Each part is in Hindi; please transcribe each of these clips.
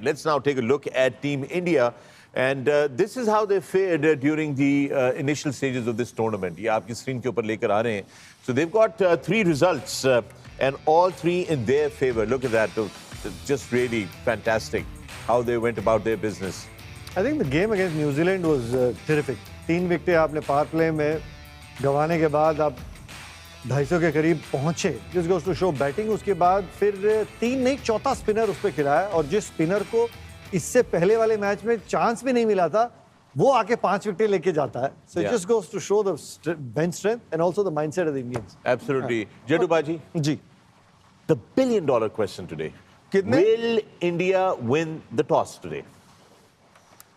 Let's now take a look at Team India. And this is how they fared during the initial stages of this tournament. ये आपकी स्क्रीन के ऊपर लेकर आ रहे हैं. So they've got 3 results and all 3 in their favor. Look at that. Just really fantastic how they went about their business. I think the game against New Zealand was terrific. 3 विकेटें आपने पावर प्ले में गंवाने के बाद आप 250 के करीब पहुंचे. Just goes to show batting. उसके बाद फिर 3 नहीं 4था स्पिनर उस पर खिलाया और जिस स्पिनर को इससे पहले वाले मैच में चांस भी नहीं मिला था वो आके 5 विकेटें लेके जाता है. So it just goes to show the bench strength and also the mindset of the Indians. Absolutely. Jaddu Baji. Ji. The billion-dollar question today. Will India win the toss today?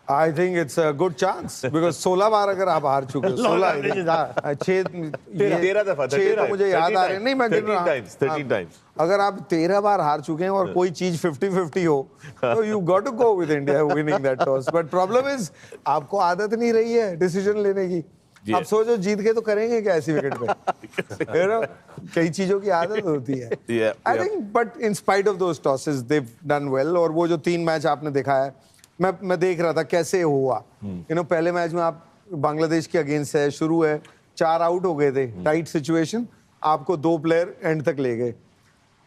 I think it's a good chance because 16 बार अगर आप हार चुके हो 13 दफा तो मुझे याद आ रहे नहीं मैं गिन रहा 13 times. अगर आप 13 बार हार चुके हैं और कोई चीज 50-50 हो तो you got to go with India winning that toss. But problem is आपको आदत नहीं रही है डिसीजन लेने की. आप सोचो जीत के तो करेंगे क्या ऐसी विकेट पे. कई चीजों की आदत होती है. I think but in spite of those tosses they've done well. और वो जो 3 मैच आपने देखा है मैं देख रहा था कैसे हुआ. पहले मैच में आप बांग्लादेश के अगेंस्ट है शुरू है 4 आउट हो गए थे टाइट सिचुएशन आपको 2 प्लेयर एंड तक ले गए.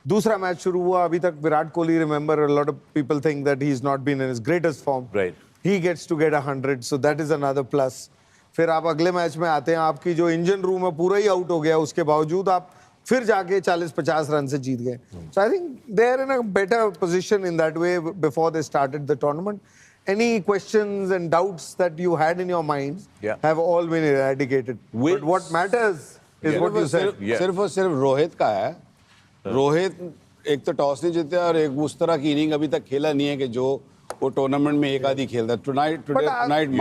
दूसरा मैच शुरू हुआ अभी तक Virat Kohli remember a lot of people think that he is not been in his greatest form. He gets to get 100 so that is another plus. फिर आप अगले मैच में आते हैं आपकी जो इंजन रूम है पूरा ही आउट हो गया उसके बावजूद आप फिर जाके 40-50 रन से जीत गए. So I think they are in a better position in that way before they started the tournament. Any questions and doubts that you had in your minds have all been eradicated. But what matters is what you said. सिर्फ और सिर्फ रोहित का है. रोहित एक तो टॉस नहीं जीते और एक उस तरह की इनिंग अभी तक खेला नहीं है कि जो वो टूर्नामेंट में एक आधी खेलता. Tonight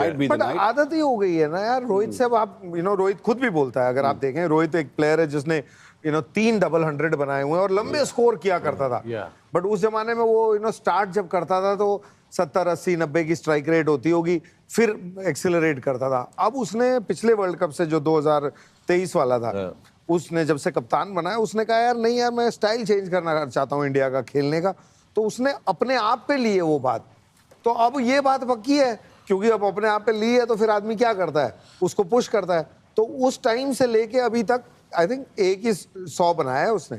might be the night. आदत ही हो गई है ना यार रोहित से. अब आप रोहित खुद भी बोलता है अगर आप देखें रोहित एक प्लेयर है जिसने 3 डबल 100 बनाए हुए हैं और लंबे स्कोर किया करता था. बट उस जमाने में वो स्टार्ट जब करता था तो 70-80-90 की स्ट्राइक रेट होती होगी फिर एक्सेलरेट करता था. अब उसने पिछले वर्ल्ड कप से जो 2023 वाला था उसने जब से कप्तान बनाया उसने कहा यार नहीं यार मैं स्टाइल चेंज करना चाहता हूँ इंडिया का खेलने का. तो उसने अपने आप पे ली है वो बात. तो अब ये बात पक्की है क्योंकि अब अपने आप पे ली है तो फिर आदमी क्या करता है उसको पुश करता है. तो उस टाइम से लेके अभी तक आई थिंक एक ही 100 बनाया है उसने.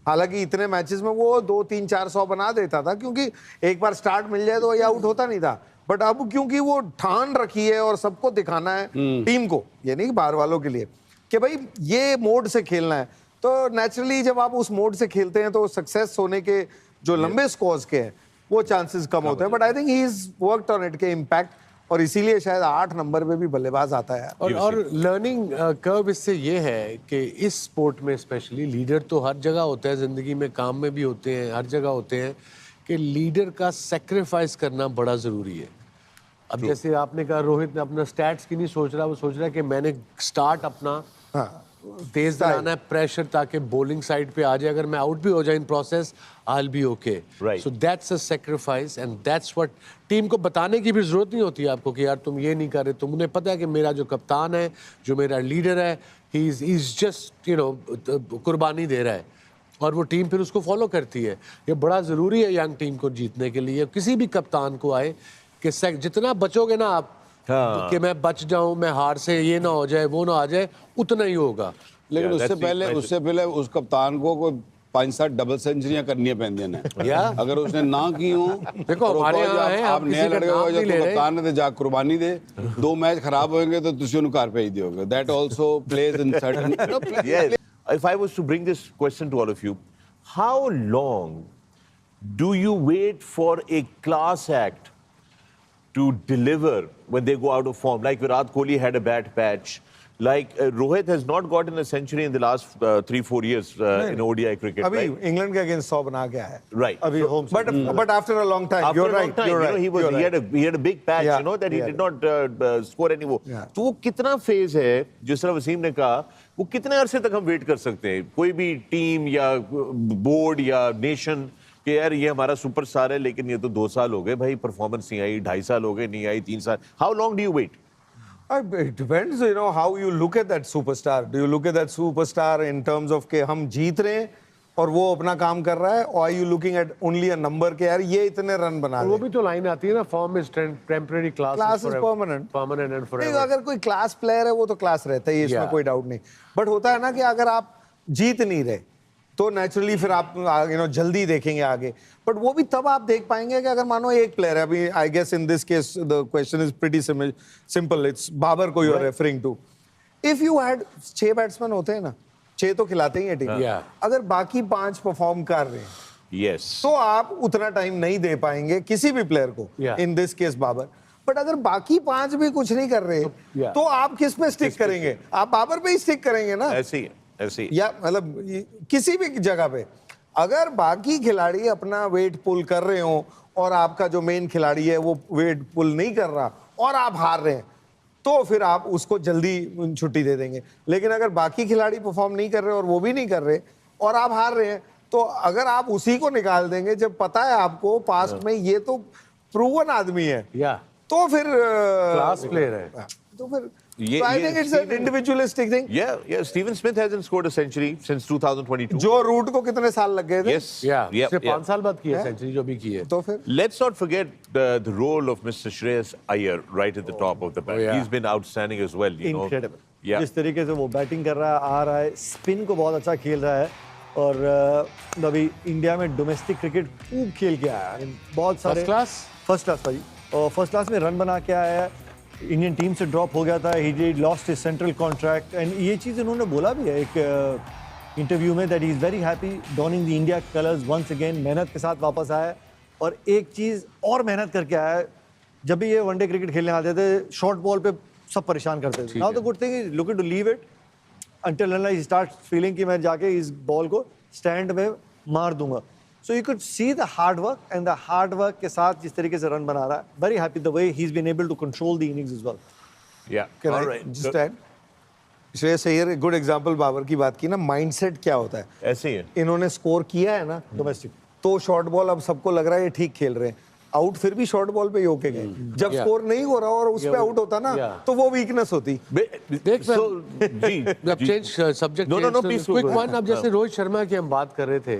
हालांकि इतने मैचेस में वो 2-3-400 बना देता था क्योंकि एक बार स्टार्ट मिल जाए तो ये आउट होता नहीं था. बट अब क्योंकि वो ठान रखी है और सबको दिखाना है टीम को ये नहीं बाहर वालों के लिए कि भाई ये मोड से खेलना है तो नेचुरली जब आप उस मोड से खेलते हैं तो सक्सेस होने के जो लंबे स्कोर्स के हैं वो चांसेस कम होते हैं. But I think he is worked on it के इम्पैक्ट और इसीलिए शायद 8 नंबर पे भी बल्लेबाज आता है. और लर्निंग कर्व इससे ये है कि इस स्पोर्ट में स्पेशली लीडर तो हर जगह होता है जिंदगी में काम में भी होते हैं हर जगह होते हैं कि लीडर का सेक्रीफाइस करना बड़ा ज़रूरी है. अब जैसे आपने कहा रोहित ने अपना स्टैट्स की नहीं सोच रहा वो सोच रहा है कि मैंने स्टार्ट अपना तेज बनाना है प्रेशर ताकि बॉलिंग साइड पे आ जाए अगर मैं आउट भी हो जाए in process I will be okay. So that's a sacrifice and that's what team को बताने की भी जरूरत नहीं होती आपको कि यार तुम ये नहीं कर रहे. तुम उन्हें पता है कि मेरा जो कप्तान है जो मेरा लीडर है ही इज जस्ट कुर्बानी दे रहा है और वो टीम फिर उसको फॉलो करती है. ये बड़ा ज़रूरी है यंग टीम को जीतने के लिए. किसी भी कप्तान को आए कि जितना बचोगे ना आप कि मैं बच जाऊं मैं हार से ये ना हो जाए वो ना आ जाए उतना ही होगा. लेकिन उससे पहले उस कप्तान को कोई 5-7 डबल सेंचुरियां करनी पैंदियां ने. अगर उसने ना की हो देखो हमारे यहाँ है आप नया लड़के हो जब कप्तान ने जा कुर्बानी दे 2 मैच खराब होंगे तो तुसी उन्हें घर भेज दोगे. That also plays in certain. If I was to bring this question to all of you, how long do you wait for a class act to deliver when they go out of form? Like Virat Kohli had a bad patch. Like Rohit has not gotten a century in the last 3-4 years in ODI cricket. अभी इंग्लैंड के अगेंस्ट 100 बना के आया. Right. अभी home. But after a long time. You're right. He had a big patch. That he did not score any more. तो वो कितना फेज है जिस तरह वसीम ने कहा वो कितने अरसे तक हम वेट कर सकते हैं कोई भी टीम या बोर्ड या नेशन कि यार ये हमारा सुपरस्टार है लेकिन ये तो 2 साल हो गए भाई परफॉर्मेंस नहीं आई 2.5 साल हो गए नहीं आई 3 साल. How long do you wait? It depends, how you look at that superstar. Do you look at that superstar in terms of कि हम जीत रहे हैं और वो अपना काम कर रहा है, और you looking at only a number के यार ये इतने रन बना वो दे। भी तो लाइन आती है ना, form is temporary, class is permanent. Permanent and नहीं, फॉरएवर। अगर कोई क्लास प्लेयर है वो तो क्लास रहता ही है, इसमें Yeah. कोई डाउट नहीं। बट होता है ना कि अगर आप जीत नहीं रहे तो नेचुरली फिर आप जल्दी देखेंगे आगे। बट वो भी तब आप देख पाएंगे कि अगर मानो एक प्लेयर है, अभी I guess in this case the question is pretty simple, it's Babar who you are referring to. If you had 6 batsman होते हैं ना, 6 तो खिलाते ही है टीम, Yeah. अगर बाकी 5 परफॉर्म कर रहे हैं यस, तो आप उतना टाइम नहीं दे पाएंगे किसी भी प्लेयर को, Yeah. In this case Babar. But अगर बाकी 5 भी कुछ नहीं कर रहे Yeah. तो आप किस पे स्टिक करेंगे? आप बाबर पे ही स्टिक करेंगे ना, ऐसे ही ऐसे ही। या मतलब किसी भी जगह पे। अगर बाकी खिलाड़ी अपना वेट पुल कर रहे हो और आपका जो मेन खिलाड़ी है वो वेट पुल नहीं कर रहा और आप हार रहे हैं, तो फिर आप उसको जल्दी छुट्टी दे देंगे। लेकिन अगर बाकी खिलाड़ी परफॉर्म नहीं कर रहे और वो भी नहीं कर रहे और आप हार रहे हैं, तो अगर आप उसी को निकाल देंगे जब पता है आपको पास्ट में ये तो प्रूवन आदमी है, या तो फिर क्लास प्लेयर है। तो फिर ये- आई ये think it's an Steven- individualistic thing. Yeah, Steven Smith hasn't scored a century since 2022. जो रूट को कितने साल लग गए थे? Yes, या yeah, उसने 5 yeah. साल बाद की है Yeah. सेंचुरी जो भी की है। तो फिर Let's not forget the role of Mr. Shreyas Iyer right at the top of the bat. yeah. He's been outstanding as well, you know. Incredible. Yeah. जिस तरीके से वो बैटिंग कर रहा है, आ रहा है, स्पिन को बहुत अच्छा खेल रहा है, और अभी इंडिया में डोमेस्टिक क्रिकेट खूब खेल के आया है। बहुत सारे फर्स्ट क्लास भाई, और फर्स्ट क्लास में रन बना के आया है। इंडियन टीम से ड्रॉप हो गया था, he lost his central contract, and ये चीज़ इन्होंने बोला भी है एक इंटरव्यू में, that he is very happy donning the India colours once again. मेहनत के साथ वापस आया है, और एक चीज़ और मेहनत करके आया है। जब भी ये वनडे क्रिकेट खेलने आते थे, शॉर्ट बॉल पे सब परेशान करते थे। Now the good thing is looking to leave it until unless he starts feeling कि मैं जाके इस बॉल को स्टैंड में मार दूंगा। So you could see the hard work, and the hard work के साथ जिस तरीके से रन बना रहा है, very happy the way he's been able to control the innings as well. Yeah. Can All I right. just add? Shreyas Iyer good example, Babar की बात की ना, माइंडसेट क्या होता है। ऐसे ही है। इन्होंने स्कोर किया है ना Domestic. तो शॉर्ट बॉल अब सबको लग रहा है ये ठीक खेल रहे हैं, आउट फिर भी शॉर्ट बॉल पे ही होके गए। जब Yeah. स्कोर नहीं हो रहा और उस पे आउट होता ना, Yeah. तो वो वीकनेस होती। देख So, जी, अब जी। Change subject No, no, no, please quick go one. ahead. अब जैसे रोहित शर्मा की हम बात कर रहे थे,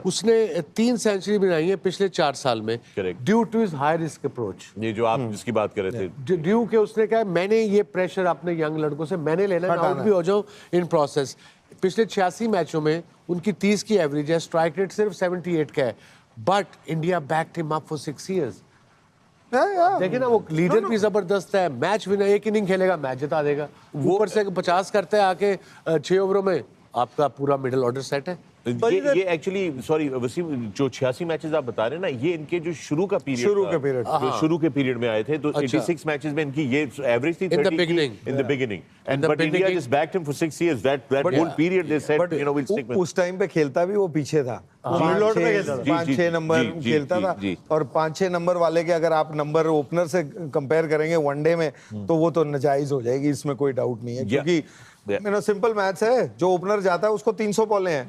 उसने 3 सेंचुरी बनाई है पिछले 4 साल में, Correct. Due to his high risk approach. ये जो आप जिसकी बात कर रहे थे, ड्यू के उसने कहा मैंने ये प्रेशर अपने यंग लड़कों से मैंने लेना है, आउट भी हो जाऊं इन प्रोसेस। पिछले 86 मैचों में उनकी 30 की एवरेज है, स्ट्राइक रेट सिर्फ 78 का है, but India backed him up for 6 years। देखिए ना, वो लीडर भी जबरदस्त है, मैच विनर, एक इनिंग खेलेगा मैच जिता देगा, ऊपर से 50 करता है आके 6 ओवरों में, आपका पूरा मिडिल ऑर्डर सेट है। ये एक्चुअली सॉरी वसीम, जो 86 मैचेस आप बता रहे हैं ना, ये इनके जो शुरू का पीरियड शुरू के पीरियड में आए थे, तो 86 मैचेस में इनकी ये एवरेज थी 30 in the beginning, and but India just backed him for 6 years, that whole period they said you know will stick with. उस टाइम पे खेलता भी वो पीछे था, Middle order में खेलता था। 5-6 नंबर खेलता था, और 5-6 नंबर वाले के अगर आप नंबर ओपनर से कंपेयर करेंगे वनडे में, तो वो तो नाजायज हो जाएगी, इसमें कोई डाउट नहीं है, क्योंकि सिंपल मैच है, जो ओपनर जाता है उसको 300 बॉलें हैं।